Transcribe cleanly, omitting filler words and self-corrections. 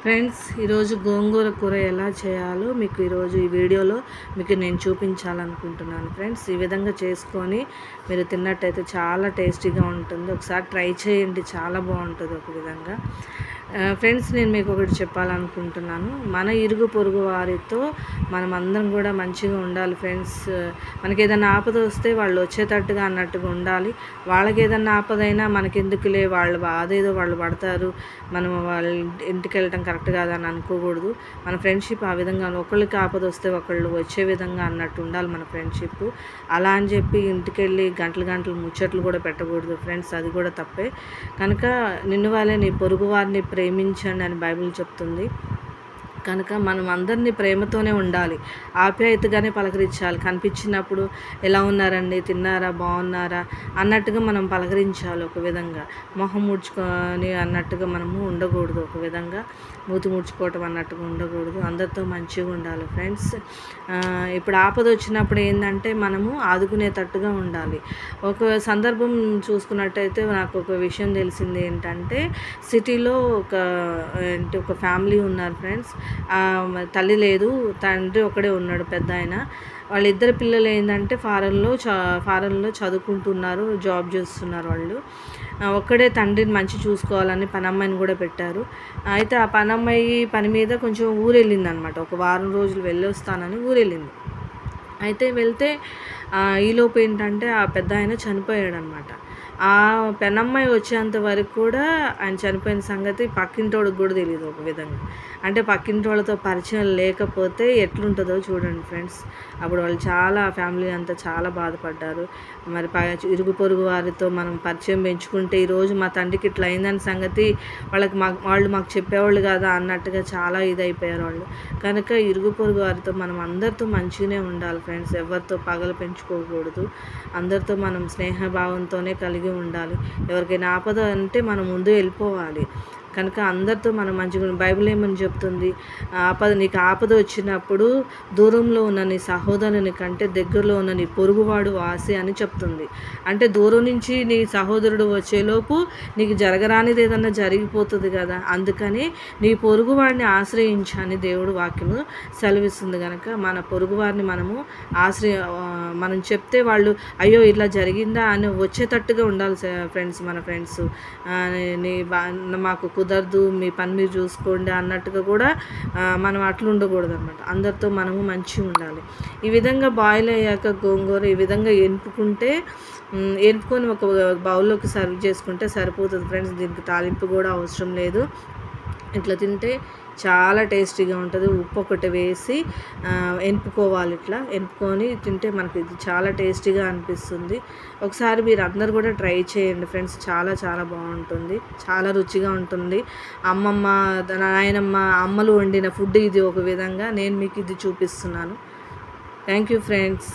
Friends, ఈరోజు గోంగూర కూర ఎలా చేయాలో మీకు ఈరోజు ఈ వీడియోలో మీకు నేను చూపించాలనుకుంటున్నాను. ఫ్రెండ్స్, ఈ విధంగా చేసుకొని మీరు తిన్నట్టయితే చాలా టేస్టీగా ఉంటుంది. ఒకసారి ట్రై చేయండి, చాలా బాగుంటుంది ఒక విధంగా. ఫ్రెండ్స్, నేను మీకు ఒకటి చెప్పాలనుకుంటున్నాను. మన ఇరుగు పొరుగు వారితో మనం అందరం కూడా మంచిగా ఉండాలి ఫ్రెండ్స్. మనకి ఏదైనా ఆపద వస్తే వాళ్ళు వచ్చేటట్టుగా అన్నట్టుగా ఉండాలి. వాళ్ళకి ఏదైనా ఆపదైనా మనకెందుకులే, వాళ్ళు అదేదో వాళ్ళు పడతారు, మనం వాళ్ళ ఇంటికి వెళ్ళటం కరెక్ట్ కాదని అనుకోకూడదు. మన ఫ్రెండ్షిప్ ఆ విధంగా ఒకళ్ళకి ఆపద వస్తే ఒకళ్ళు వచ్చే విధంగా అన్నట్టు ఉండాలి మన ఫ్రెండ్షిప్. అలా అని చెప్పి ఇంటికి వెళ్ళి గంటలు గంటలు ముచ్చట్లు కూడా పెట్టకూడదు ఫ్రెండ్స్, అది కూడా తప్పే. కనుక నిన్ను వాళ్ళే నీ పొరుగు వారిని ప్రేమించండి అని బైబిల్ చెప్తుంది. కనుక మనం అందరినీ ప్రేమతోనే ఉండాలి, ఆప్యాయతగానే పలకరించాలి. కనిపించినప్పుడు ఎలా ఉన్నారండి, తిన్నారా, బాగున్నారా అన్నట్టుగా మనం పలకరించాలి. ఒక విధంగా మొహం ముడుచుకొని అన్నట్టుగా మనము ఉండకూడదు. ఒక విధంగా మూతి ముడుచుకోవటం అన్నట్టుగా ఉండకూడదు. అందరితో మంచిగా ఉండాలి ఫ్రెండ్స్. ఇప్పుడు ఆపద వచ్చినప్పుడు ఏంటంటే మనము ఆదుకునేటట్టుగా ఉండాలి. ఒక సందర్భం చూసుకున్నట్టయితే నాకు ఒక విషయం తెలిసింది ఏంటంటే, సిటీలో ఒక ఫ్యామిలీ ఉన్నారు ఫ్రెండ్స్. తల్లి లేదు, తండ్రి ఒకడే ఉన్నాడు, పెద్ద ఆయన. వాళ్ళిద్దరు పిల్లలు ఏంటంటే ఫారెన్లో చదువుకుంటున్నారు, జాబ్ చేస్తున్నారు వాళ్ళు. ఒక్కడే తండ్రిని మంచి చూసుకోవాలని పనమ్మాయిని కూడా పెట్టారు. అయితే ఆ పనమ్మాయి పని మీద కొంచెం ఊరెళ్ళింది అనమాట. ఒక వారం రోజులు వెళ్ళొస్తానని ఊరెళ్ళింది. అయితే వెళ్తే ఈలోపు ఏంటంటే ఆ పెద్ద ఆయన చనిపోయాడు అనమాట. ఆ పెనమ్మాయి వచ్చేంత వరకు కూడా ఆయన చనిపోయిన సంగతి పక్కింటోడికి కూడా తెలియదు. ఒక విధంగా అంటే పక్కింటి వాళ్ళతో పరిచయం లేకపోతే ఎట్లుంటుందో చూడండి ఫ్రెండ్స్. అప్పుడు వాళ్ళు చాలా ఫ్యామిలీ అంతా చాలా బాధపడ్డారు. మరి ఇరుగు పొరుగు వారితో మనం పరిచయం పెంచుకుంటే ఈరోజు మా తండ్రికి ఇట్లా అయిందని సంగతి వాళ్ళు మాకు చెప్పేవాళ్ళు కదా అన్నట్టుగా చాలా ఇదైపోయారు వాళ్ళు. కనుక ఇరుగు పొరుగు వారితో మనం అందరితో మంచిగానే ఉండాలి ఫ్రెండ్స్. ఎవరితో పగలు పెంచుకోకూడదు. అందరితో మనం స్నేహభావంతోనే కలిగి ఉండాలి. ఎవరికైనా ఆపద అంటే మనం ముందు వెళ్ళిపోవాలి. కనుక అందరితో మనం మంచిగా బైబిల్ ఏమని చెప్తుంది, నీకు ఆపద వచ్చినప్పుడు దూరంలో ఉన్న నీ సహోదరుని కంటే దగ్గరలో ఉన్న నీ పొరుగువాడు వాసి అని చెప్తుంది. అంటే దూరం నుంచి నీ సహోదరుడు వచ్చేలోపు నీకు జరగరానిది ఏదన్నా జరిగిపోతుంది కదా, అందుకని నీ పొరుగువాడిని ఆశ్రయించని దేవుడు వాక్యము సెలవిస్తుంది. కనుక మన పొరుగువారిని మనము మనం చెప్తే వాళ్ళు అయ్యో ఇలా జరిగిందా అని వచ్చేటట్టుగా ఉండాలి ఫ్రెండ్స్. మన ఫ్రెండ్స్ మాకు కుదరదు, మీ పని మీరు చూసుకోండి అన్నట్టుగా కూడా మనం అట్లా ఉండకూడదు అనమాట. అందరితో మనము మంచిగా ఉండాలి. ఈ విధంగా బాయిల్ అయ్యాక గోంగూర ఈ విధంగా ఎనుపుకొని ఒక బౌల్లోకి సర్వ్ చేసుకుంటే సరిపోతుంది ఫ్రెండ్స్. దీనికి తాలింపు కూడా అవసరం లేదు. ఇట్లా తింటే చాలా టేస్టీగా ఉంటుంది. ఉప్పు ఒకటి వేసి ఎనుపుకోవాలి. ఇట్లా ఎనుపుకొని తింటే మనకి ఇది చాలా టేస్టీగా అనిపిస్తుంది. ఒకసారి మీరు అందరు కూడా ట్రై చేయండి ఫ్రెండ్స్. చాలా చాలా బాగుంటుంది, చాలా రుచిగా ఉంటుంది. అమ్మమ్మ, నాయనమ్మ, అమ్మలు వండిన ఫుడ్ ఇది ఒక విధంగా. నేను మీకు ఇది చూపిస్తున్నాను. Thank you friends.